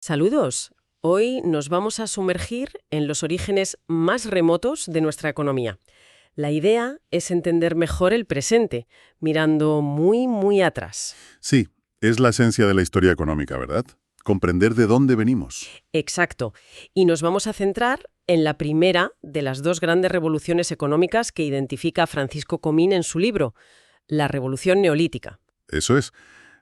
Saludos. Hoy nos vamos a sumergir en los orígenes más remotos de nuestra economía. La idea es entender mejor el presente, mirando muy atrás. Sí, es la esencia de la historia económica, ¿verdad? Comprender de dónde venimos. Exacto. Y nos vamos a centrar en la primera de las dos grandes revoluciones económicas que identifica Francisco Comín en su libro, la Revolución Neolítica. Eso es.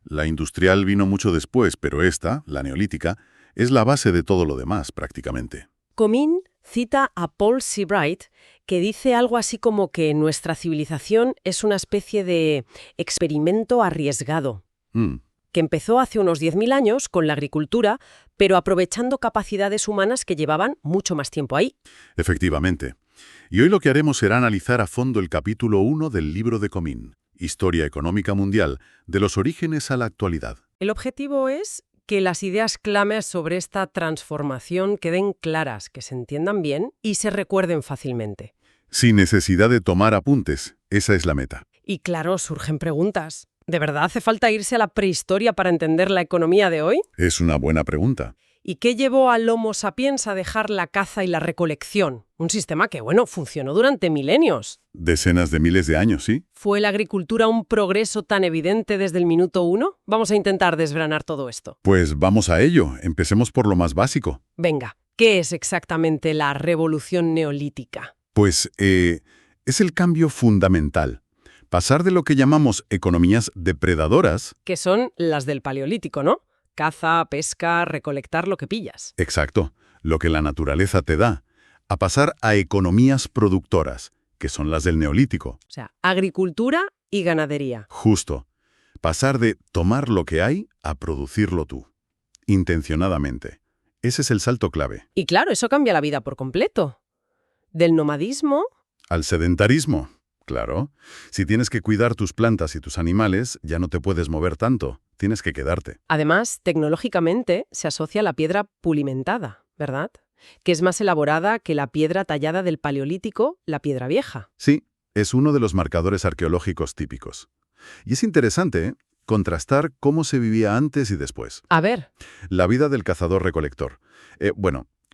La industrial vino mucho después, pero esta, la neolítica, es la base de todo lo demás, prácticamente. Comín cita a Paul Seabright, que dice algo así como que nuestra civilización es una especie de experimento arriesgado, Mm, que empezó hace unos 10.000 años con la agricultura, pero aprovechando capacidades humanas que llevaban mucho más tiempo ahí. efectivamente. Y hoy lo que haremos será analizar a fondo el capítulo 1 del libro de Comín, Historia Económica Mundial, de los orígenes a la actualidad. El objetivo es que las ideas claves sobre esta transformación queden claras, que se entiendan bien y se recuerden fácilmente. Sin necesidad de tomar apuntes, esa es la meta. Y claro, surgen preguntas. ¿De verdad hace falta irse a la prehistoria para entender la economía de hoy? Es una buena pregunta. ¿Y qué llevó al Homo sapiens a dejar la caza y la recolección? Un sistema que, funcionó durante milenios. Decenas de miles de años, ¿sí? ¿Fue la agricultura un progreso tan evidente desde el minuto uno? Vamos a intentar desgranar todo esto. Pues vamos a ello. Empecemos por lo más básico. Venga, ¿qué es exactamente la revolución neolítica? Pues es el cambio fundamental. Pasar de lo que llamamos economías depredadoras, Que son las del Paleolítico, ¿no? Caza, pesca, recolectar lo que pillas. exacto, lo que la naturaleza te da, a pasar a economías productoras, que son las del Neolítico. O sea, agricultura y ganadería. Justo. Pasar de tomar lo que hay a producirlo tú. Intencionadamente. Ese es el salto clave. Y claro, eso cambia la vida por completo. Del nomadismo Al sedentarismo. Claro. Si tienes que cuidar tus plantas y tus animales, ya no te puedes mover tanto. Tienes que quedarte. además, tecnológicamente, se asocia a la piedra pulimentada, ¿verdad? Que es más elaborada que la piedra tallada del Paleolítico, la piedra vieja. Sí, es uno de los marcadores arqueológicos típicos. Y es interesante contrastar cómo se vivía antes y después. A ver, La vida del cazador-recolector.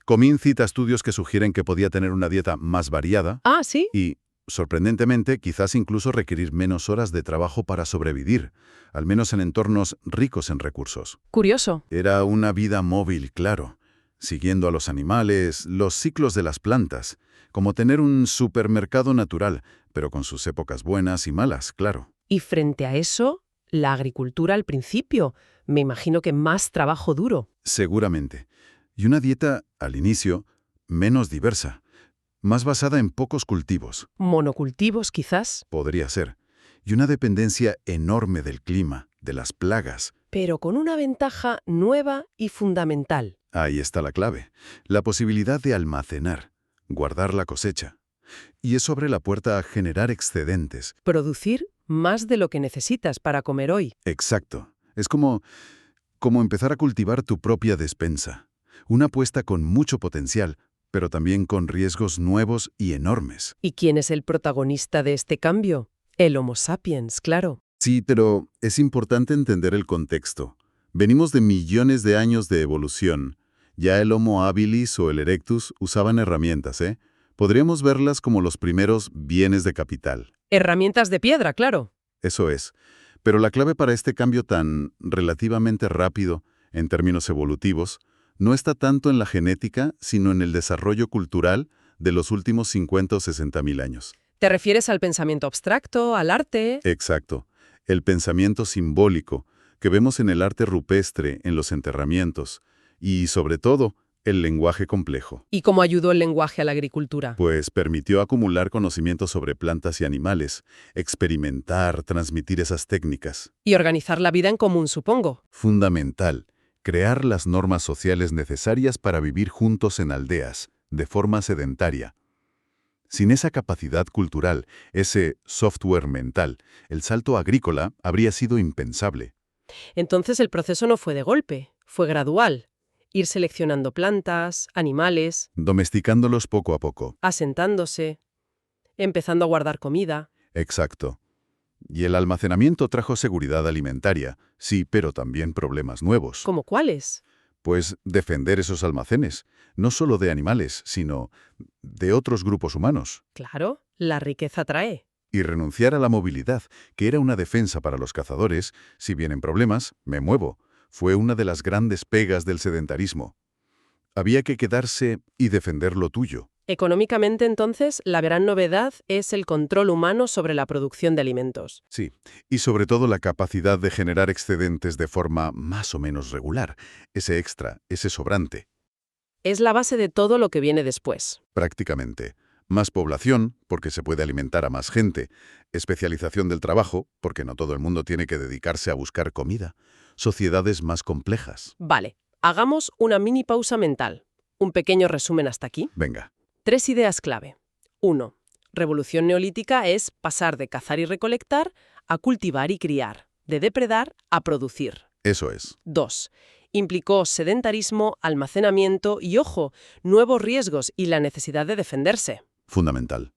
Comín cita estudios que sugieren que podía tener una dieta más variada ¿sí? y, sorprendentemente, quizás incluso requerir menos horas de trabajo para sobrevivir, al menos en entornos ricos en recursos. Curioso. Era una vida móvil, claro, siguiendo a los animales, los ciclos de las plantas, como tener un supermercado natural, pero con sus épocas buenas y malas, claro. Y frente a eso, la agricultura al principio, me imagino que más trabajo duro. Seguramente. Y una dieta, al inicio, menos diversa, más basada en pocos cultivos, Monocultivos, quizás, podría ser, y una dependencia enorme del clima, de las plagas. pero con una ventaja nueva y fundamental. Ahí está la clave, la posibilidad de almacenar, guardar la cosecha. Y eso abre la puerta a generar excedentes. Producir más de lo que necesitas para comer hoy. Exacto. Es como empezar a cultivar tu propia despensa. Una apuesta con mucho potencial, pero también con riesgos nuevos y enormes. ¿Y quién es el protagonista de este cambio? El Homo sapiens, claro. Sí, pero es importante entender el contexto. Venimos de millones de años de evolución. Ya el Homo habilis o el erectus usaban herramientas, ¿eh? Podríamos verlas como los primeros bienes de capital. Herramientas de piedra, claro. Eso es. Pero la clave para este cambio tan relativamente rápido, en términos evolutivos, no está tanto en la genética, sino en el desarrollo cultural de los últimos 50 o 60 mil años. ¿Te refieres al pensamiento abstracto, al arte? Exacto. El pensamiento simbólico, que vemos en el arte rupestre, en los enterramientos, y, sobre todo, el lenguaje complejo. ¿Y cómo ayudó el lenguaje a la agricultura? Pues permitió acumular conocimientos sobre plantas y animales, experimentar, transmitir esas técnicas. Y organizar la vida en común, supongo. Fundamental. Crear las normas sociales necesarias para vivir juntos en aldeas, de forma sedentaria. Sin esa capacidad cultural, ese software mental, el salto agrícola habría sido impensable. Entonces el proceso no fue de golpe, fue gradual. Ir seleccionando plantas, animales, Domesticándolos poco a poco. asentándose, empezando a guardar comida. Exacto. Y el almacenamiento trajo seguridad alimentaria, sí, pero también problemas nuevos. ¿Cómo cuáles? Pues defender esos almacenes, no solo de animales, sino de otros grupos humanos. Claro, la riqueza atrae. Y renunciar a la movilidad, que era una defensa para los cazadores, si vienen problemas, me muevo, fue una de las grandes pegas del sedentarismo. Había que quedarse y defender lo tuyo. Económicamente, entonces, la gran novedad es el control humano sobre la producción de alimentos. Sí, y sobre todo la capacidad de generar excedentes de forma más o menos regular, ese extra, ese sobrante, Es la base de todo lo que viene después. prácticamente. Más población, porque se puede alimentar a más gente. Especialización del trabajo, porque no todo el mundo tiene que dedicarse a buscar comida. Sociedades más complejas. Vale, hagamos una mini pausa mental. Un pequeño resumen hasta aquí. Venga, 3 ideas clave. 1. Revolución neolítica es pasar de cazar y recolectar a cultivar y criar, de depredar a producir. eso es. 2. Implicó sedentarismo, almacenamiento y, ojo, nuevos riesgos y la necesidad de defenderse. Fundamental.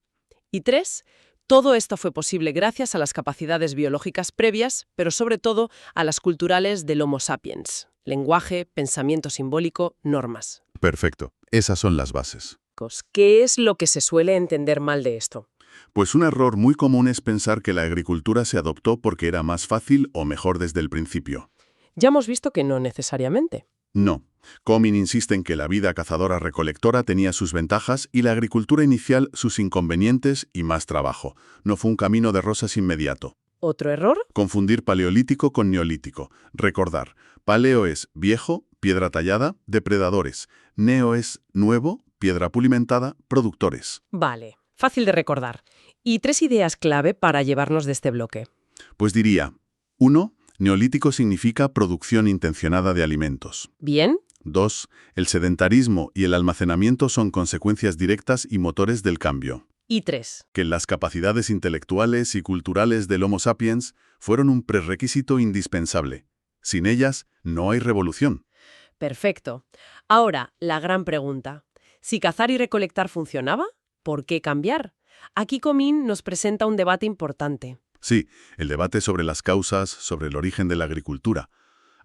Y 3. Todo esto fue posible gracias a las capacidades biológicas previas, pero sobre todo a las culturales del Homo sapiens. Lenguaje, pensamiento simbólico, normas. Perfecto. Esas son las bases. ¿Qué es lo que se suele entender mal de esto? Pues un error muy común es pensar que la agricultura se adoptó porque era más fácil o mejor desde el principio. Ya hemos visto que no necesariamente. No. Comín insiste en que la vida cazadora-recolectora tenía sus ventajas y la agricultura inicial sus inconvenientes y más trabajo. No fue un camino de rosas inmediato. ¿Otro error? Confundir paleolítico con neolítico. Recordar, paleo es viejo, piedra tallada, depredadores. Neo es nuevo, piedra pulimentada, productores. Vale, fácil de recordar. Y 3 ideas clave para llevarnos de este bloque. Pues diría, 1. Neolítico significa producción intencionada de alimentos. ¿Bien? 2. El sedentarismo y el almacenamiento son consecuencias directas y motores del cambio. Y 3. Que las capacidades intelectuales y culturales del Homo sapiens fueron un prerequisito indispensable. Sin ellas, no hay revolución. Perfecto. Ahora, la gran pregunta. Si cazar y recolectar funcionaba, ¿por qué cambiar? Aquí Comín nos presenta un debate importante. Sí, el debate sobre las causas, sobre el origen de la agricultura.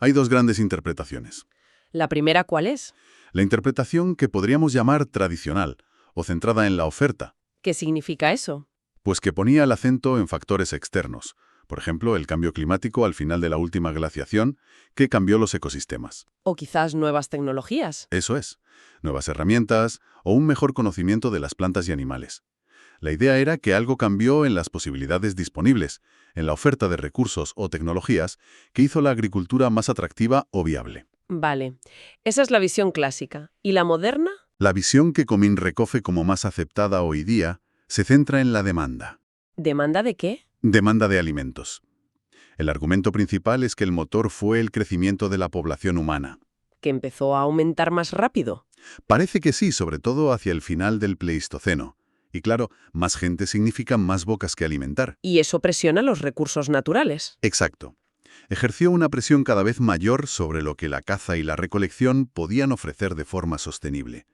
Hay dos grandes interpretaciones. ¿La primera cuál es? La interpretación que podríamos llamar tradicional, o centrada en la oferta, ¿Qué significa eso? pues que ponía el acento en factores externos. Por ejemplo, el cambio climático al final de la última glaciación, que cambió los ecosistemas. ¿O quizás nuevas tecnologías? Eso es, nuevas herramientas o un mejor conocimiento de las plantas y animales. La idea era que algo cambió en las posibilidades disponibles, en la oferta de recursos o tecnologías, que hizo la agricultura más atractiva o viable. Vale, esa es la visión clásica. ¿Y la moderna? La visión que Comín recoge como más aceptada hoy día se centra en la demanda. ¿Demanda de qué? Demanda de alimentos. El argumento principal es que el motor fue el crecimiento de la población humana. ¿Que empezó a aumentar más rápido? Parece que sí, sobre todo hacia el final del Pleistoceno. Y claro, más gente significa más bocas que alimentar. Y eso presiona los recursos naturales. Exacto. Ejerció una presión cada vez mayor sobre lo que la caza y la recolección podían ofrecer de forma sostenible.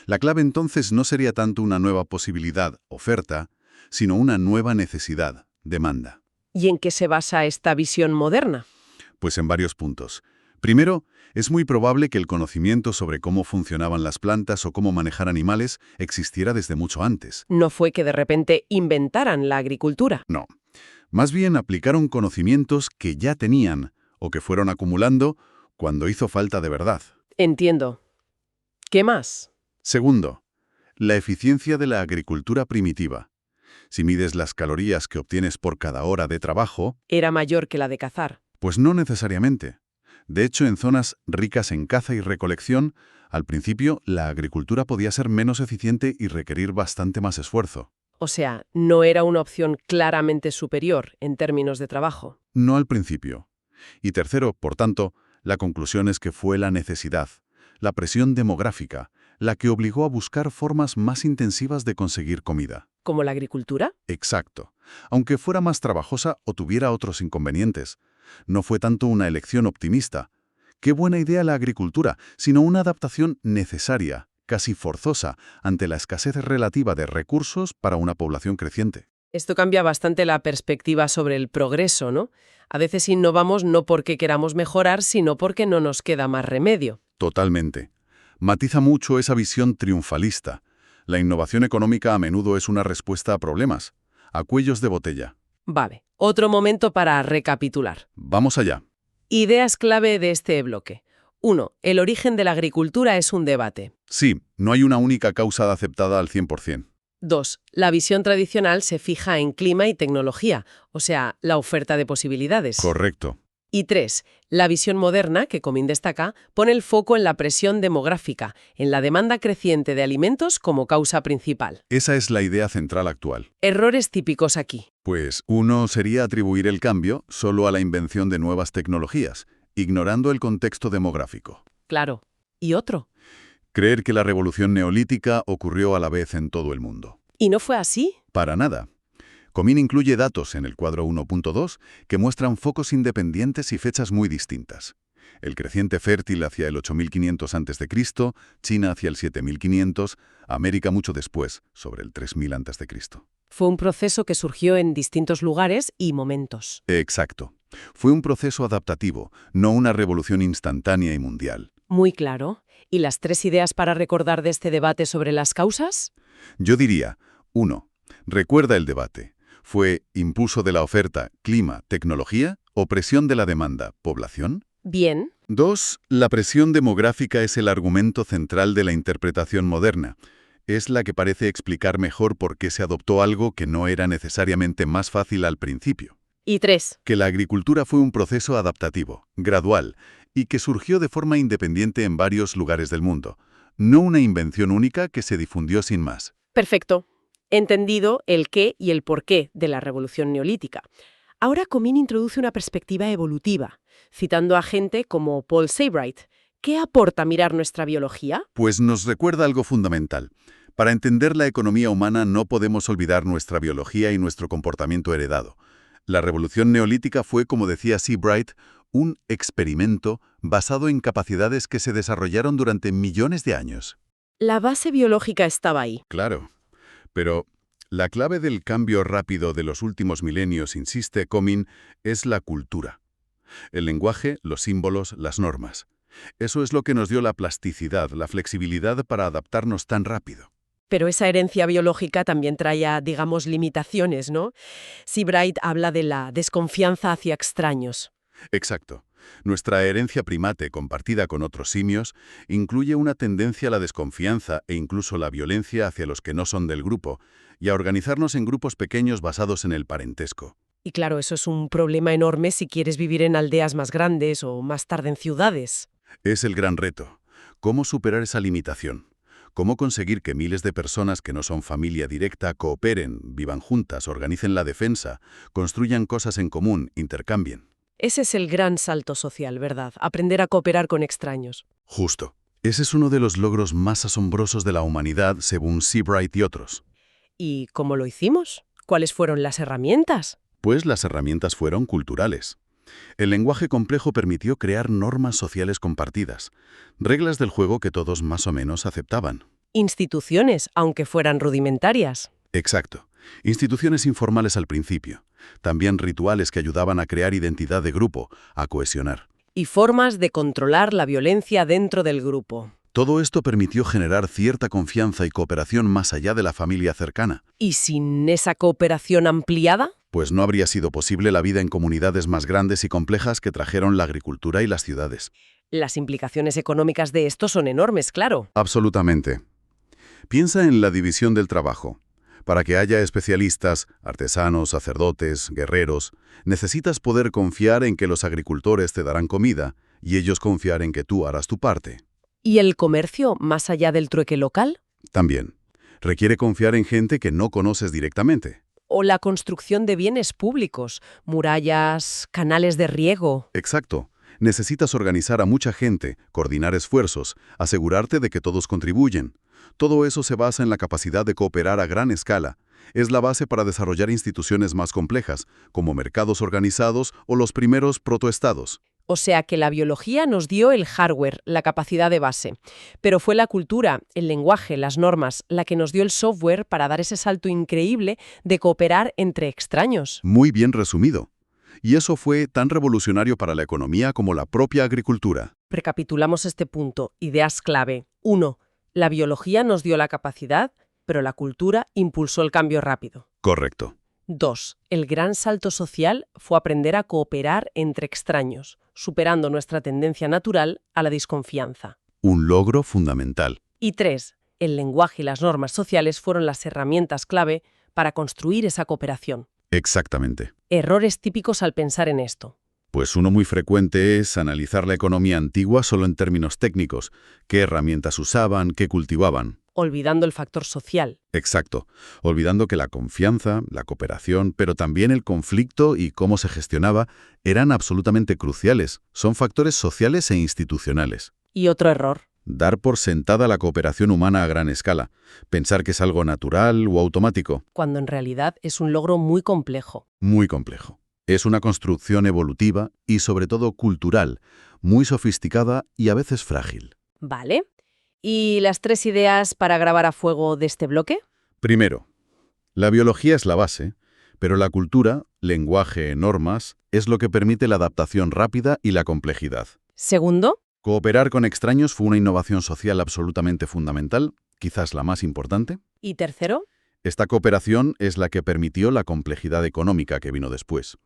La clave entonces no sería tanto una nueva posibilidad, oferta, sino una nueva necesidad, demanda. ¿Y en qué se basa esta visión moderna? Pues en varios puntos. Primero, es muy probable que el conocimiento sobre cómo funcionaban las plantas o cómo manejar animales existiera desde mucho antes. No fue que de repente inventaran la agricultura. No. Más bien aplicaron conocimientos que ya tenían o que fueron acumulando cuando hizo falta de verdad. Entiendo. ¿Qué más? Segundo, la eficiencia de la agricultura primitiva. Si mides las calorías que obtienes por cada hora de trabajo, Era mayor que la de cazar. pues no necesariamente. De hecho, en zonas ricas en caza y recolección, al principio la agricultura podía ser menos eficiente y requerir bastante más esfuerzo. O sea, no era una opción claramente superior en términos de trabajo. No al principio. Y tercero, por tanto, la conclusión es que fue la necesidad, la presión demográfica, la que obligó a buscar formas más intensivas de conseguir comida. ¿Como la agricultura? Exacto. Aunque fuera más trabajosa o tuviera otros inconvenientes. No fue tanto una elección optimista. Qué buena idea la agricultura, sino una adaptación necesaria, casi forzosa, ante la escasez relativa de recursos para una población creciente. Esto cambia bastante la perspectiva sobre el progreso, ¿no? A veces innovamos no porque queramos mejorar, sino porque no nos queda más remedio. Totalmente. Matiza mucho esa visión triunfalista. La innovación económica a menudo es una respuesta a problemas, a cuellos de botella. Vale, otro momento para recapitular. Vamos allá. Ideas clave de este bloque. 1. El origen de la agricultura es un debate. Sí, no hay una única causa aceptada al 100%. 2. La visión tradicional se fija en clima y tecnología, o sea, la oferta de posibilidades. Correcto. Y 3. La visión moderna, que Comín destaca, pone el foco en la presión demográfica, en la demanda creciente de alimentos como causa principal. Esa es la idea central actual. Errores típicos aquí. Pues uno sería atribuir el cambio solo a la invención de nuevas tecnologías, ignorando el contexto demográfico. Claro. ¿Y otro? Creer que la revolución neolítica ocurrió a la vez en todo el mundo. ¿Y no fue así? Para nada. Comín incluye datos en el cuadro 1.2 que muestran focos independientes y fechas muy distintas. El creciente fértil hacia el 8500 a.C., China hacia el 7500, América mucho después, sobre el 3000 a.C. Fue un proceso que surgió en distintos lugares y momentos. Exacto. Fue un proceso adaptativo, no una revolución instantánea y mundial. Muy claro. ¿Y las 3 ideas para recordar de este debate sobre las causas? Yo diría, 1. Recuerda el debate. ¿Fue impulso de la oferta, clima, tecnología o presión de la demanda, población? Bien. 2. La presión demográfica es el argumento central de la interpretación moderna. Es la que parece explicar mejor por qué se adoptó algo que no era necesariamente más fácil al principio. Y 3. Que la agricultura fue un proceso adaptativo, gradual, y que surgió de forma independiente en varios lugares del mundo, no una invención única que se difundió sin más. Perfecto. Entendido el qué y el por qué de la revolución neolítica. Ahora Comín introduce una perspectiva evolutiva, citando a gente como Paul Sebright. ¿Qué aporta mirar nuestra biología? Pues nos recuerda algo fundamental. Para entender la economía humana no podemos olvidar nuestra biología y nuestro comportamiento heredado. La revolución neolítica fue, como decía Sebright, un experimento basado en capacidades que se desarrollaron durante millones de años. La base biológica estaba ahí. Claro. Pero la clave del cambio rápido de los últimos milenios, insiste Comín, es la cultura. El lenguaje, los símbolos, las normas. Eso es lo que nos dio la plasticidad, la flexibilidad para adaptarnos tan rápido. Pero esa herencia biológica también traía, digamos, limitaciones, ¿no? Sebright habla de la desconfianza hacia extraños. Exacto. Nuestra herencia primate, compartida con otros simios, incluye una tendencia a la desconfianza e incluso la violencia hacia los que no son del grupo, y a organizarnos en grupos pequeños basados en el parentesco. Y claro, eso es un problema enorme si quieres vivir en aldeas más grandes o más tarde en ciudades. Es el gran reto. ¿Cómo superar esa limitación? ¿Cómo conseguir que miles de personas que no son familia directa cooperen, vivan juntas, organicen la defensa, construyan cosas en común, intercambien? Ese es el gran salto social, ¿verdad? Aprender a cooperar con extraños. Justo. Ese es uno de los logros más asombrosos de la humanidad, según Sebright y otros. ¿Y cómo lo hicimos? ¿Cuáles fueron las herramientas? Pues las herramientas fueron culturales. El lenguaje complejo permitió crear normas sociales compartidas, reglas del juego que todos más o menos aceptaban. Instituciones, aunque fueran rudimentarias. Exacto. Instituciones informales al principio. También rituales que ayudaban a crear identidad de grupo, a cohesionar. Y formas de controlar la violencia dentro del grupo. Todo esto permitió generar cierta confianza y cooperación más allá de la familia cercana. ¿Y sin esa cooperación ampliada? Pues no habría sido posible la vida en comunidades más grandes y complejas que trajeron la agricultura y las ciudades. Las implicaciones económicas de esto son enormes, claro. Absolutamente. Piensa en la división del trabajo. Para que haya especialistas, artesanos, sacerdotes, guerreros, necesitas poder confiar en que los agricultores te darán comida y ellos confiar en que tú harás tu parte. ¿Y el comercio, más allá del trueque local? También. Requiere confiar en gente que no conoces directamente. O la construcción de bienes públicos, murallas, canales de riego. Exacto. Necesitas organizar a mucha gente, coordinar esfuerzos, asegurarte de que todos contribuyen. Todo eso se basa en la capacidad de cooperar a gran escala. Es la base para desarrollar instituciones más complejas, como mercados organizados o los primeros protoestados. O sea que la biología nos dio el hardware, la capacidad de base. Pero fue la cultura, el lenguaje, las normas, la que nos dio el software para dar ese salto increíble de cooperar entre extraños. Muy bien resumido. Y eso fue tan revolucionario para la economía como la propia agricultura. Recapitulamos este punto. Ideas clave. 1. La biología nos dio la capacidad, pero la cultura impulsó el cambio rápido. Correcto. 2. El gran salto social fue aprender a cooperar entre extraños, superando nuestra tendencia natural a la desconfianza. Un logro fundamental. Y 3. El lenguaje y las normas sociales fueron las herramientas clave para construir esa cooperación. Exactamente. Errores típicos al pensar en esto. Pues uno muy frecuente es analizar la economía antigua solo en términos técnicos. ¿Qué herramientas usaban? ¿Qué cultivaban? Olvidando el factor social. Exacto. Olvidando que la confianza, la cooperación, pero también el conflicto y cómo se gestionaba eran absolutamente cruciales. Son factores sociales e institucionales. Y otro error. Dar por sentada la cooperación humana a gran escala. Pensar que es algo natural o automático. Cuando en realidad es un logro muy complejo. Muy complejo. Es una construcción evolutiva y sobre todo cultural, muy sofisticada y a veces frágil. Vale. ¿Y las 3 ideas para grabar a fuego de este bloque? Primero, la biología es la base, pero la cultura, lenguaje, normas, es lo que permite la adaptación rápida y la complejidad. Segundo. Cooperar con extraños fue una innovación social absolutamente fundamental, quizás la más importante. Y tercero. Esta cooperación es la que permitió la complejidad económica que vino después.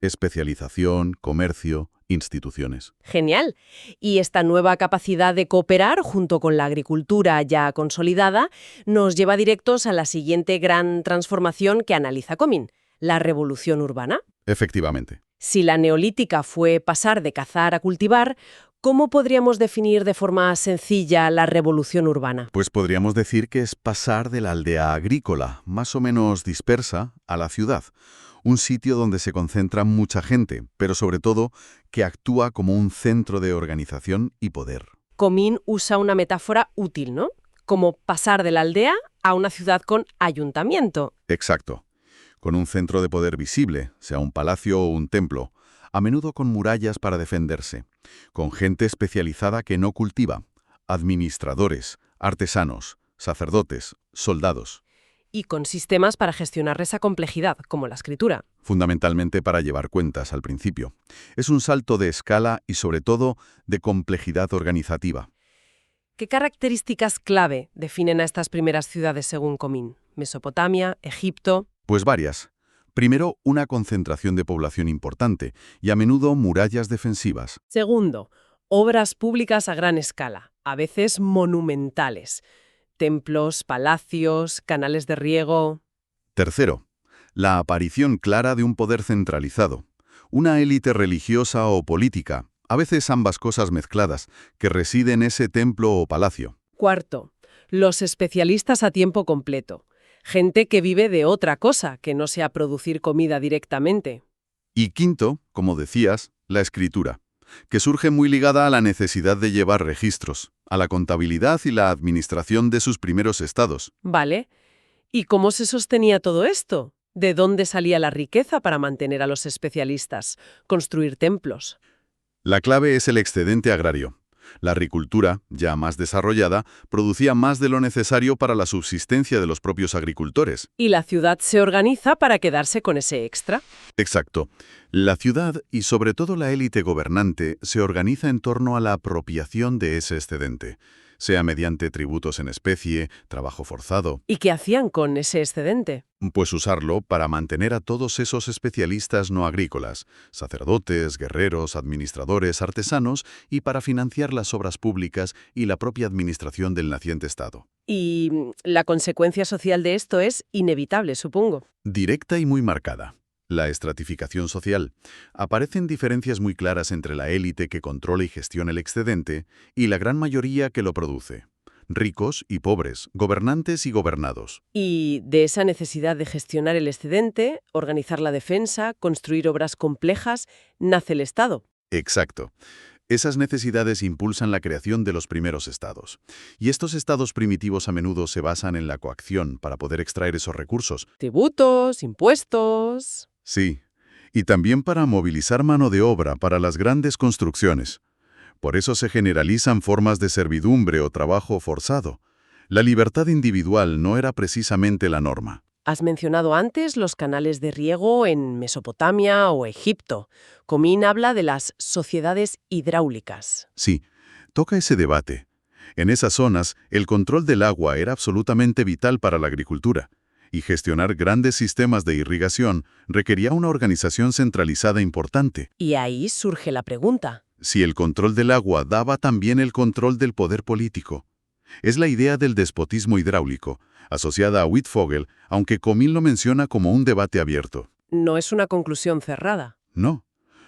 Especialización, comercio, instituciones. Genial. Y esta nueva capacidad de cooperar, junto con la agricultura ya consolidada, nos lleva directos a la siguiente gran transformación que analiza Comín, la revolución urbana. Efectivamente. Si la neolítica fue pasar de cazar a cultivar, ¿cómo podríamos definir de forma sencilla la revolución urbana? Pues podríamos decir que es pasar de la aldea agrícola, más o menos dispersa, a la ciudad. Un sitio donde se concentra mucha gente, pero sobre todo que actúa como un centro de organización y poder. Comín usa una metáfora útil, ¿no? Como pasar de la aldea a una ciudad con ayuntamiento. Exacto. Con un centro de poder visible, sea un palacio o un templo, a menudo con murallas para defenderse, con gente especializada que no cultiva, administradores, artesanos, sacerdotes, soldados. Y con sistemas para gestionar esa complejidad, como la escritura. Fundamentalmente para llevar cuentas al principio. Es un salto de escala y sobre todo de complejidad organizativa. ¿Qué características clave definen a estas primeras ciudades según Comín? Mesopotamia, Egipto. Pues varias. Primero, una concentración de población importante y a menudo murallas defensivas. Segundo, obras públicas a gran escala, a veces monumentales. Templos, palacios, canales de riego. Tercero, la aparición clara de un poder centralizado. Una élite religiosa o política, a veces ambas cosas mezcladas, que reside en ese templo o palacio. Cuarto, los especialistas a tiempo completo. Gente que vive de otra cosa, que no sea producir comida directamente. Y quinto, como decías, la escritura, que surge muy ligada a la necesidad de llevar registros, a la contabilidad y la administración de sus primeros estados. Vale. ¿Y cómo se sostenía todo esto? ¿De dónde salía la riqueza para mantener a los especialistas? Construir templos. La clave es el excedente agrario. La agricultura, ya más desarrollada, producía más de lo necesario para la subsistencia de los propios agricultores. Y la ciudad se organiza para quedarse con ese extra. Exacto. La ciudad, y sobre todo la élite gobernante, se organiza en torno a la apropiación de ese excedente, sea mediante tributos en especie, trabajo forzado. ¿Y qué hacían con ese excedente? Pues usarlo para mantener a todos esos especialistas no agrícolas, sacerdotes, guerreros, administradores, artesanos, y para financiar las obras públicas y la propia administración del naciente Estado. Y la consecuencia social de esto es inevitable, supongo. Directa y muy marcada. La estratificación social. Aparecen diferencias muy claras entre la élite que controla y gestiona el excedente y la gran mayoría que lo produce. Ricos y pobres, gobernantes y gobernados. Y de esa necesidad de gestionar el excedente, organizar la defensa, construir obras complejas, nace el Estado. Exacto. Esas necesidades impulsan la creación de los primeros estados. Y estos estados primitivos a menudo se basan en la coacción para poder extraer esos recursos. Tributos, impuestos. Sí, y también para movilizar mano de obra para las grandes construcciones. Por eso se generalizan formas de servidumbre o trabajo forzado. La libertad individual no era precisamente la norma. Has mencionado antes los canales de riego en Mesopotamia o Egipto. Comín habla de las sociedades hidráulicas. Sí, toca ese debate. En esas zonas, el control del agua era absolutamente vital para la agricultura, y gestionar grandes sistemas de irrigación requería una organización centralizada importante. Y ahí surge la pregunta. Si el control del agua daba también el control del poder político. Es la idea del despotismo hidráulico, asociada a Wittfogel, aunque Comín lo menciona como un debate abierto. No es una conclusión cerrada. No,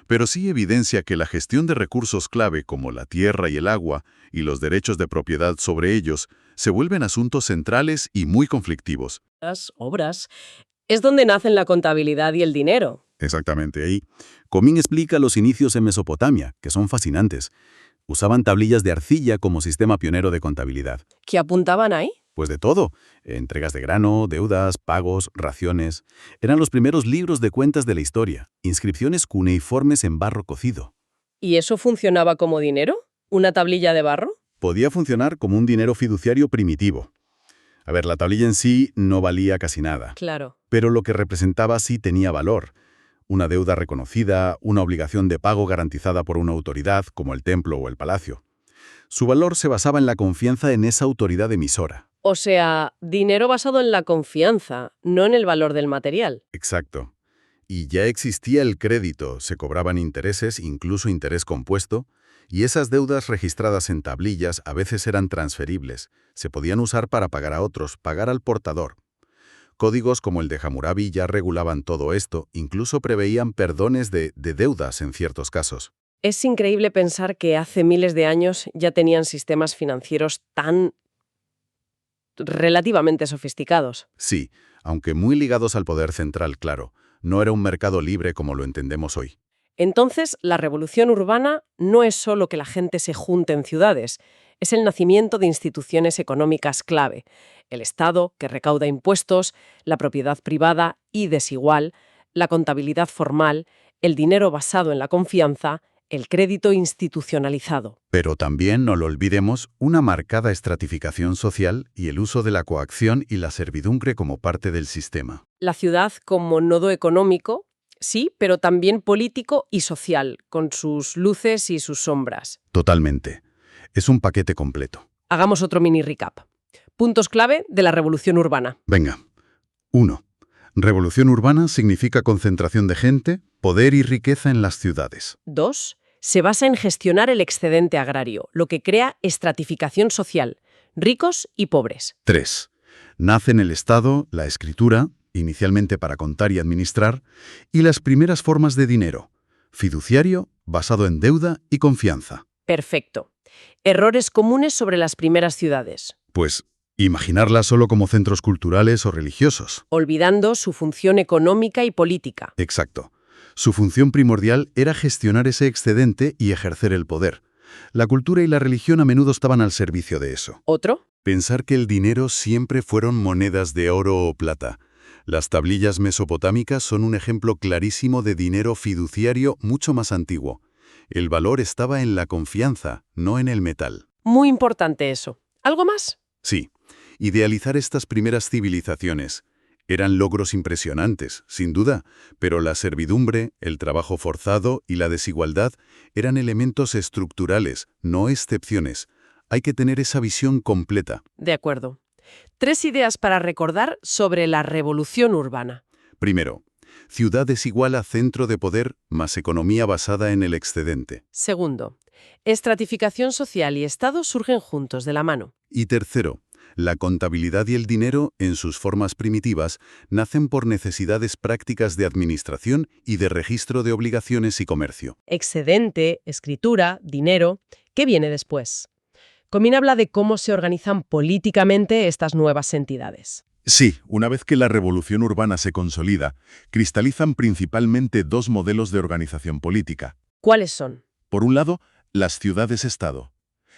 pero sí evidencia que la gestión de recursos clave como la tierra y el agua y los derechos de propiedad sobre ellos se vuelven asuntos centrales y muy conflictivos. Las obras es donde nacen la contabilidad y el dinero. Exactamente ahí. Comín explica los inicios en Mesopotamia, que son fascinantes. Usaban tablillas de arcilla como sistema pionero de contabilidad. ¿Qué apuntaban ahí? Pues de todo. Entregas de grano, deudas, pagos, raciones. Eran los primeros libros de cuentas de la historia. Inscripciones cuneiformes en barro cocido. ¿Y eso funcionaba como dinero? ¿Una tablilla de barro? Podía funcionar como un dinero fiduciario primitivo. A ver, la tablilla en sí no valía casi nada. Claro. Pero lo que representaba sí tenía valor. Una deuda reconocida, una obligación de pago garantizada por una autoridad, como el templo o el palacio. Su valor se basaba en la confianza en esa autoridad emisora. O sea, dinero basado en la confianza, no en el valor del material. Exacto. Y ya existía el crédito, se cobraban intereses, incluso interés compuesto, y esas deudas registradas en tablillas a veces eran transferibles, se podían usar para pagar a otros, pagar al portador. Códigos como el de Hammurabi ya regulaban todo esto, incluso preveían perdones de deudas en ciertos casos. Es increíble pensar que hace miles de años ya tenían sistemas financieros tan relativamente sofisticados. Sí, aunque muy ligados al poder central, claro, no era un mercado libre como lo entendemos hoy. Entonces, la revolución urbana no es solo que la gente se junte en ciudades, es el nacimiento de instituciones económicas clave. El Estado, que recauda impuestos, la propiedad privada y desigual, la contabilidad formal, el dinero basado en la confianza, el crédito institucionalizado. Pero también, no lo olvidemos, una marcada estratificación social y el uso de la coacción y la servidumbre como parte del sistema. La ciudad como nodo económico, sí, pero también político y social, con sus luces y sus sombras. Totalmente. Es un paquete completo. Hagamos otro mini recap. Puntos clave de la revolución urbana. Venga. 1. Revolución urbana significa concentración de gente, poder y riqueza en las ciudades. 2. Se basa en gestionar el excedente agrario, lo que crea estratificación social, ricos y pobres. 3. Nacen el Estado, la escritura, inicialmente para contar y administrar, y las primeras formas de dinero, fiduciario, basado en deuda y confianza. Perfecto. Errores comunes sobre las primeras ciudades. Pues, imaginarlas solo como centros culturales o religiosos. Olvidando su función económica y política. Exacto. Su función primordial era gestionar ese excedente y ejercer el poder. La cultura y la religión a menudo estaban al servicio de eso. ¿Otro? Pensar que el dinero siempre fueron monedas de oro o plata. Las tablillas mesopotámicas son un ejemplo clarísimo de dinero fiduciario mucho más antiguo. El valor estaba en la confianza, no en el metal. Muy importante eso. ¿Algo más? Sí, idealizar estas primeras civilizaciones. Eran logros impresionantes, sin duda, pero la servidumbre, el trabajo forzado y la desigualdad eran elementos estructurales, no excepciones. Hay que tener esa visión completa. De acuerdo. 3 ideas para recordar sobre la revolución urbana. Primero, ciudad es igual a centro de poder más economía basada en el excedente. Segundo, estratificación social y Estado surgen juntos de la mano. Y tercero, la contabilidad y el dinero, en sus formas primitivas, nacen por necesidades prácticas de administración y de registro de obligaciones y comercio. Excedente, escritura, dinero. ¿Qué viene después? Comín habla de cómo se organizan políticamente estas nuevas entidades. Sí, una vez que la revolución urbana se consolida, cristalizan principalmente 2 modelos de organización política. ¿Cuáles son? Por un lado, las ciudades-estado.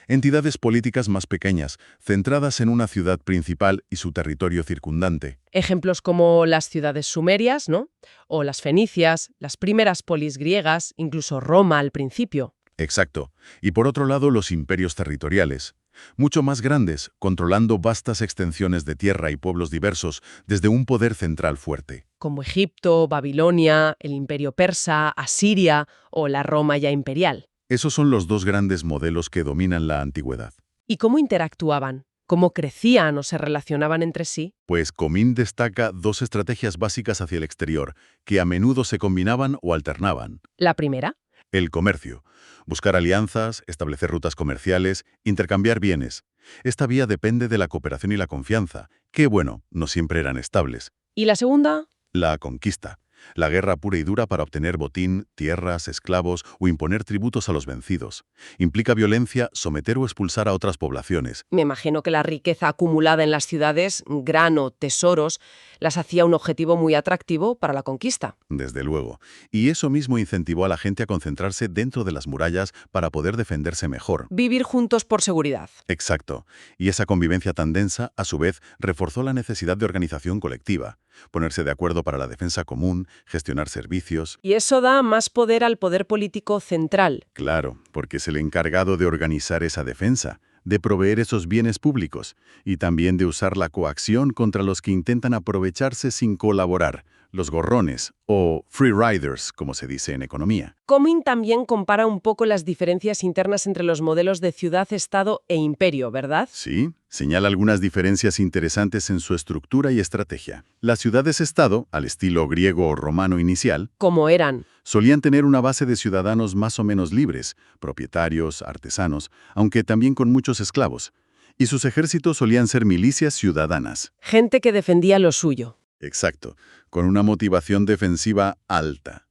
Entidades políticas más pequeñas, centradas en una ciudad principal y su territorio circundante. Ejemplos como las ciudades sumerias, ¿no? O las fenicias, las primeras polis griegas, incluso Roma al principio. Exacto. Y por otro lado, los imperios territoriales. mucho más grandes, controlando vastas extensiones de tierra y pueblos diversos desde un poder central fuerte. Como Egipto, Babilonia, el Imperio Persa, Asiria o la Roma ya imperial. Esos son los dos grandes modelos que dominan la antigüedad. ¿Y cómo interactuaban? ¿Cómo crecían o se relacionaban entre sí? Pues Comín destaca dos estrategias básicas hacia el exterior, que a menudo se combinaban o alternaban. La primera, El comercio. Buscar alianzas, establecer rutas comerciales, intercambiar bienes. Esta vía depende de la cooperación y la confianza, que, bueno, no siempre eran estables. y la segunda, La conquista. La guerra pura y dura para obtener botín, tierras, esclavos o imponer tributos a los vencidos. Implica violencia, someter o expulsar a otras poblaciones. me imagino que la riqueza acumulada en las ciudades, grano, tesoros, las hacía un objetivo muy atractivo para la conquista. Desde luego. Y eso mismo incentivó a la gente a concentrarse dentro de las murallas para poder defenderse mejor. Vivir juntos por seguridad. Exacto. Y esa convivencia tan densa, a su vez, reforzó la necesidad de organización colectiva. Ponerse de acuerdo para la defensa común, gestionar servicios. Y eso da más poder al poder político central. Claro, porque es el encargado de organizar esa defensa, de proveer esos bienes públicos y también de usar la coacción contra los que intentan aprovecharse sin colaborar, los gorrones o free riders, como se dice en economía. Comín también compara un poco las diferencias internas entre los modelos de ciudad-estado e imperio, ¿verdad? Sí, señala algunas diferencias interesantes en su estructura y estrategia. Las ciudades-estado, al estilo griego o romano inicial, Como eran. solían tener una base de ciudadanos más o menos libres, propietarios, artesanos, aunque también con muchos esclavos. Y sus ejércitos solían ser milicias ciudadanas. Gente que defendía lo suyo. Exacto, con una motivación defensiva alta.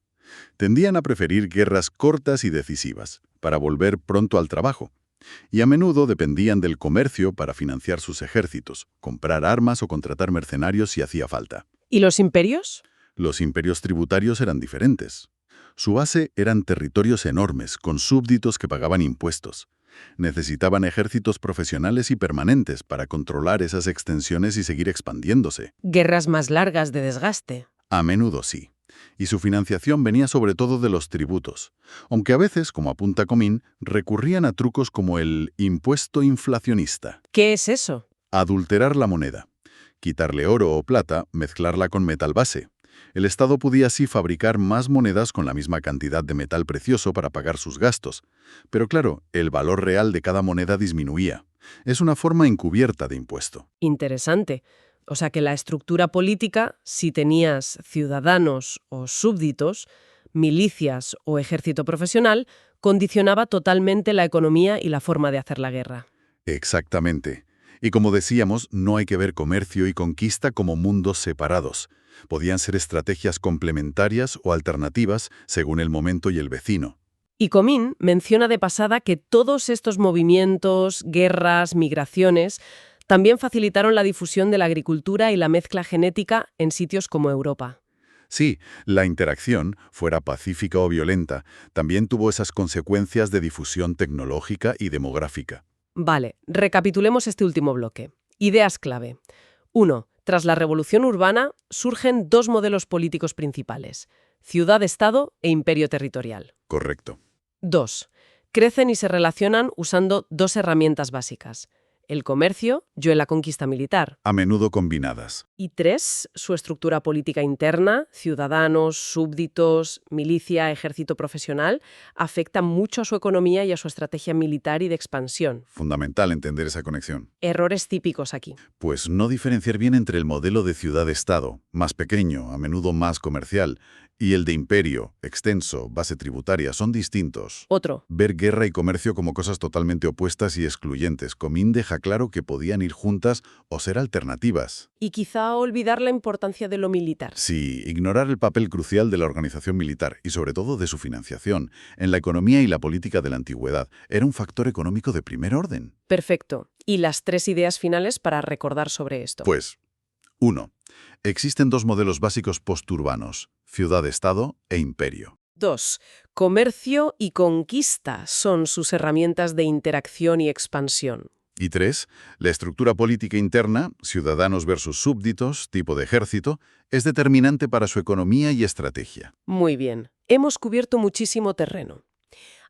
Tendían a preferir guerras cortas y decisivas, para volver pronto al trabajo. Y a menudo dependían del comercio para financiar sus ejércitos, comprar armas o contratar mercenarios si hacía falta. ¿Y los imperios? Los imperios tributarios eran diferentes. Su base eran territorios enormes, con súbditos que pagaban impuestos. Necesitaban ejércitos profesionales y permanentes para controlar esas extensiones y seguir expandiéndose. Guerras más largas de desgaste. A menudo sí. Y su financiación venía sobre todo de los tributos, aunque a veces, como apunta Comín, recurrían a trucos como el impuesto inflacionista. ¿Qué es eso? Adulterar la moneda. Quitarle oro o plata, mezclarla con metal base. El Estado podía así fabricar más monedas con la misma cantidad de metal precioso para pagar sus gastos. Pero claro, el valor real de cada moneda disminuía. Es una forma encubierta de impuesto. Interesante. O sea que la estructura política, si tenías ciudadanos o súbditos, milicias o ejército profesional, condicionaba totalmente la economía y la forma de hacer la guerra. Exactamente. Y como decíamos, no hay que ver comercio y conquista como mundos separados. Podían ser estrategias complementarias o alternativas según el momento y el vecino. Y Comín menciona de pasada que todos estos movimientos, guerras, migraciones, también facilitaron la difusión de la agricultura y la mezcla genética en sitios como Europa. Sí, la interacción, fuera pacífica o violenta, también tuvo esas consecuencias de difusión tecnológica y demográfica. Vale, recapitulemos este último bloque. Ideas clave. 1. Tras la revolución urbana surgen dos modelos políticos principales: ciudad-estado e imperio territorial. Correcto. 2. Crecen y se relacionan usando dos herramientas básicas: el comercio y la conquista militar. A menudo combinadas. Y 3. Su estructura política interna, ciudadanos, súbditos, milicia, ejército profesional, afecta mucho a su economía y a su estrategia militar y de expansión. Fundamental entender esa conexión. Errores típicos aquí. Pues no diferenciar bien entre el modelo de ciudad-estado, más pequeño, a menudo más comercial, y el de imperio, extenso, base tributaria, son distintos. Otro. Ver guerra y comercio como cosas totalmente opuestas y excluyentes. Comín deja claro que podían ir juntas o ser alternativas. Y quizá olvidar la importancia de lo militar. Sí, ignorar el papel crucial de la organización militar y sobre todo de su financiación en la economía y la política de la antigüedad era un factor económico de primer orden. Perfecto. ¿Y las 3 ideas finales para recordar sobre esto? Pues, 1. Existen dos modelos básicos posturbanos, ciudad-estado e imperio. 2. Comercio y conquista son sus herramientas de interacción y expansión. Y 3. La estructura política interna, ciudadanos versus súbditos, tipo de ejército, es determinante para su economía y estrategia. Muy bien. Hemos cubierto muchísimo terreno.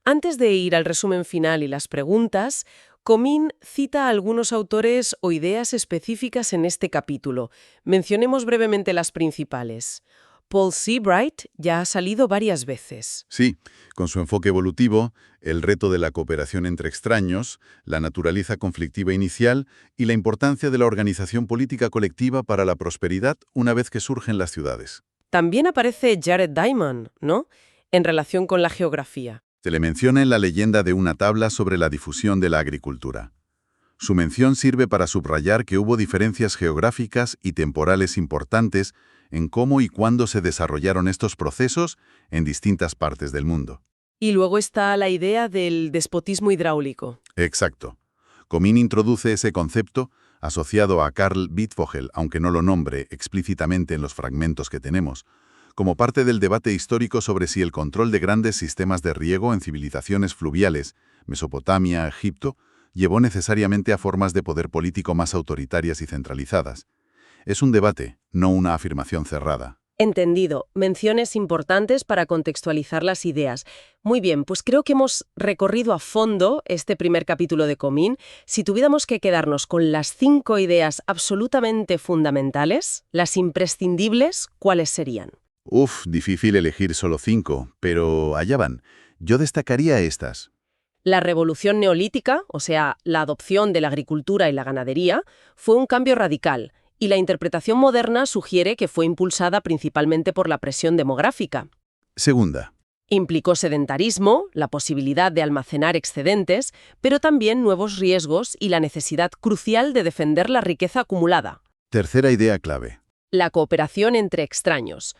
Antes de ir al resumen final y las preguntas, Comín cita a algunos autores o ideas específicas en este capítulo. Mencionemos brevemente las principales. Paul Seabright ya ha salido varias veces. Sí, con su enfoque evolutivo, el reto de la cooperación entre extraños, la naturaleza conflictiva inicial y la importancia de la organización política colectiva para la prosperidad una vez que surgen las ciudades. También aparece Jared Diamond, ¿no? En relación con la geografía. Se le menciona en la leyenda de una tabla sobre la difusión de la agricultura. Su mención sirve para subrayar que hubo diferencias geográficas y temporales importantes en cómo y cuándo se desarrollaron estos procesos en distintas partes del mundo. Y luego está la idea del despotismo hidráulico. Exacto. Comín introduce ese concepto asociado a Karl Wittfogel, aunque no lo nombre explícitamente en los fragmentos que tenemos, como parte del debate histórico sobre si el control de grandes sistemas de riego en civilizaciones fluviales, Mesopotamia, Egipto, llevó necesariamente a formas de poder político más autoritarias y centralizadas. Es un debate, no una afirmación cerrada. Entendido. Menciones importantes para contextualizar las ideas. Muy bien, pues creo que hemos recorrido a fondo este primer capítulo de Comín. Si tuviéramos que quedarnos con las 5 ideas absolutamente fundamentales, las imprescindibles, ¿cuáles serían? Difícil elegir solo 5, pero allá van. Yo destacaría estas. La revolución neolítica, o sea, la adopción de la agricultura y la ganadería, fue un cambio radical, y la interpretación moderna sugiere que fue impulsada principalmente por la presión demográfica. Segunda. Implicó sedentarismo, la posibilidad de almacenar excedentes, pero también nuevos riesgos y la necesidad crucial de defender la riqueza acumulada. Tercera idea clave. La cooperación entre extraños.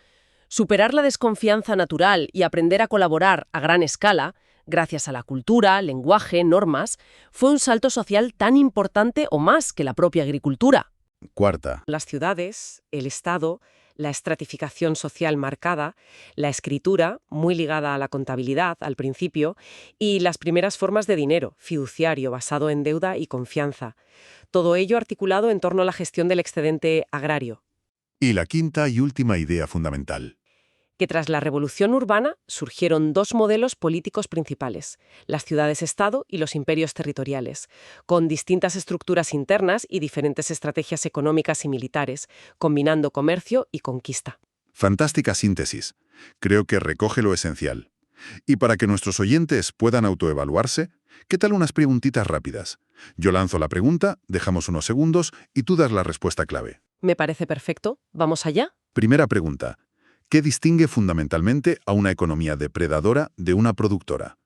Superar la desconfianza natural y aprender a colaborar a gran escala, gracias a la cultura, lenguaje, normas, fue un salto social tan importante o más que la propia agricultura. Cuarta. Las ciudades, el Estado, la estratificación social marcada, la escritura, muy ligada a la contabilidad al principio, y las primeras formas de dinero, fiduciario, basado en deuda y confianza. Todo ello articulado en torno a la gestión del excedente agrario. Y la quinta y última idea fundamental. Que tras la revolución urbana surgieron 2 modelos políticos principales, las ciudades-estado y los imperios territoriales, con distintas estructuras internas y diferentes estrategias económicas y militares, combinando comercio y conquista. Fantástica síntesis. Creo que recoge lo esencial. Y para que nuestros oyentes puedan autoevaluarse, ¿qué tal unas preguntitas rápidas? Yo lanzo la pregunta, dejamos unos segundos y tú das la respuesta clave. Me parece perfecto. ¿Vamos allá? Primera pregunta. ¿Qué distingue fundamentalmente a una economía depredadora de una productora?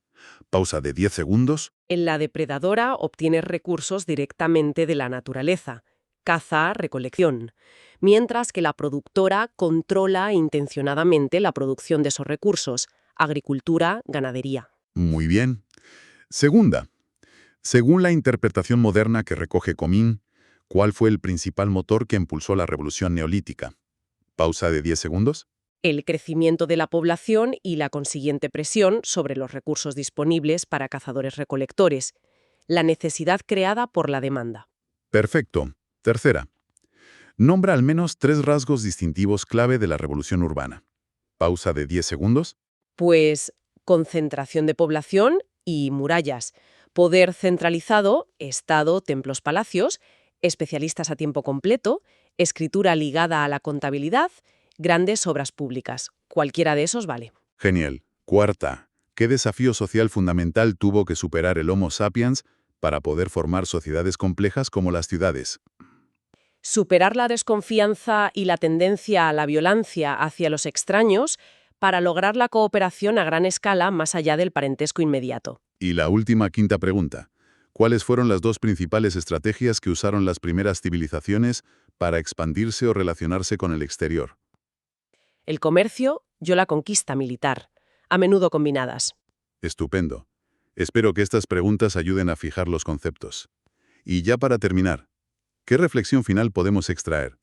Pausa de 10 segundos. En la depredadora obtienes recursos directamente de la naturaleza, caza, recolección, mientras que la productora controla intencionadamente la producción de esos recursos, agricultura, ganadería. Muy bien. Segunda. Según la interpretación moderna que recoge Comín, ¿cuál fue el principal motor que impulsó la revolución neolítica? Pausa de 10 segundos. El crecimiento de la población y la consiguiente presión sobre los recursos disponibles para cazadores-recolectores, la necesidad creada por la demanda. Perfecto. Tercera. Nombra al menos 3 rasgos distintivos clave de la revolución urbana. Pausa de 10 segundos. Pues concentración de población y murallas, poder centralizado, Estado, templos, palacios, especialistas a tiempo completo, escritura ligada a la contabilidad, grandes obras públicas. Cualquiera de esos vale. Genial. Cuarta. ¿Qué desafío social fundamental tuvo que superar el Homo sapiens para poder formar sociedades complejas como las ciudades? Superar la desconfianza y la tendencia a la violencia hacia los extraños para lograr la cooperación a gran escala más allá del parentesco inmediato. Y la última, quinta pregunta. ¿Cuáles fueron las 2 principales estrategias que usaron las primeras civilizaciones para expandirse o relacionarse con el exterior? El comercio y la conquista militar, a menudo combinadas. Estupendo. Espero que estas preguntas ayuden a fijar los conceptos. Y ya para terminar, ¿qué reflexión final podemos extraer?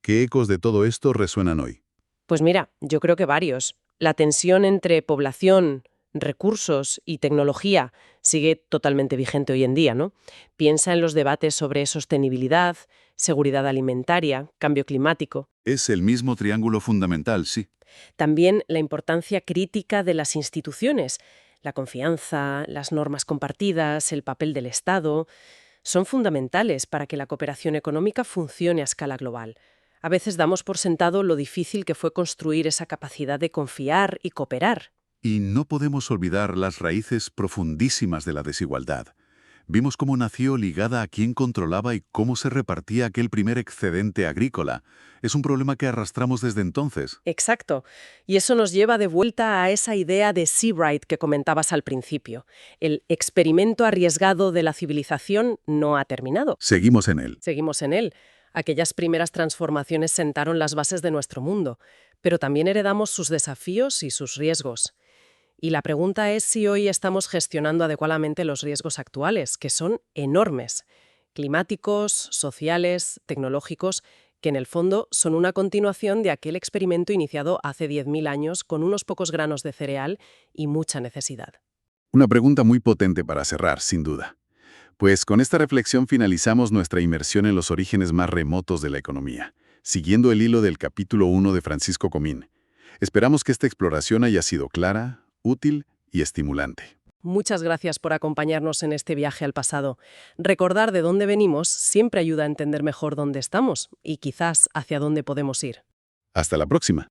¿Qué ecos de todo esto resuenan hoy? Pues mira, yo creo que varios. La tensión entre población, recursos y tecnología sigue totalmente vigente hoy en día, ¿no? Piensa en los debates sobre sostenibilidad, seguridad alimentaria, cambio climático. Es el mismo triángulo fundamental, sí. También la importancia crítica de las instituciones, La confianza, las normas compartidas, el papel del Estado, son fundamentales para que la cooperación económica funcione a escala global. A veces damos por sentado lo difícil que fue construir esa capacidad de confiar y cooperar. Y no podemos olvidar las raíces profundísimas de la desigualdad. Vimos cómo nació ligada a quién controlaba y cómo se repartía aquel primer excedente agrícola. Es un problema que arrastramos desde entonces. Exacto. Y eso nos lleva de vuelta a esa idea de Seabright que comentabas al principio. El experimento arriesgado de la civilización no ha terminado. Seguimos en él. Seguimos en él. Aquellas primeras transformaciones sentaron las bases de nuestro mundo, pero también heredamos sus desafíos y sus riesgos. Y la pregunta es si hoy estamos gestionando adecuadamente los riesgos actuales, que son enormes, climáticos, sociales, tecnológicos, que en el fondo son una continuación de aquel experimento iniciado hace 10.000 años con unos pocos granos de cereal y mucha necesidad. Una pregunta muy potente para cerrar, sin duda. Pues con esta reflexión finalizamos nuestra inmersión en los orígenes más remotos de la economía, siguiendo el hilo del capítulo 1 de Francisco Comín. Esperamos que esta exploración haya sido clara, útil y estimulante. Muchas gracias por acompañarnos en este viaje al pasado. Recordar de dónde venimos siempre ayuda a entender mejor dónde estamos y quizás hacia dónde podemos ir. Hasta la próxima.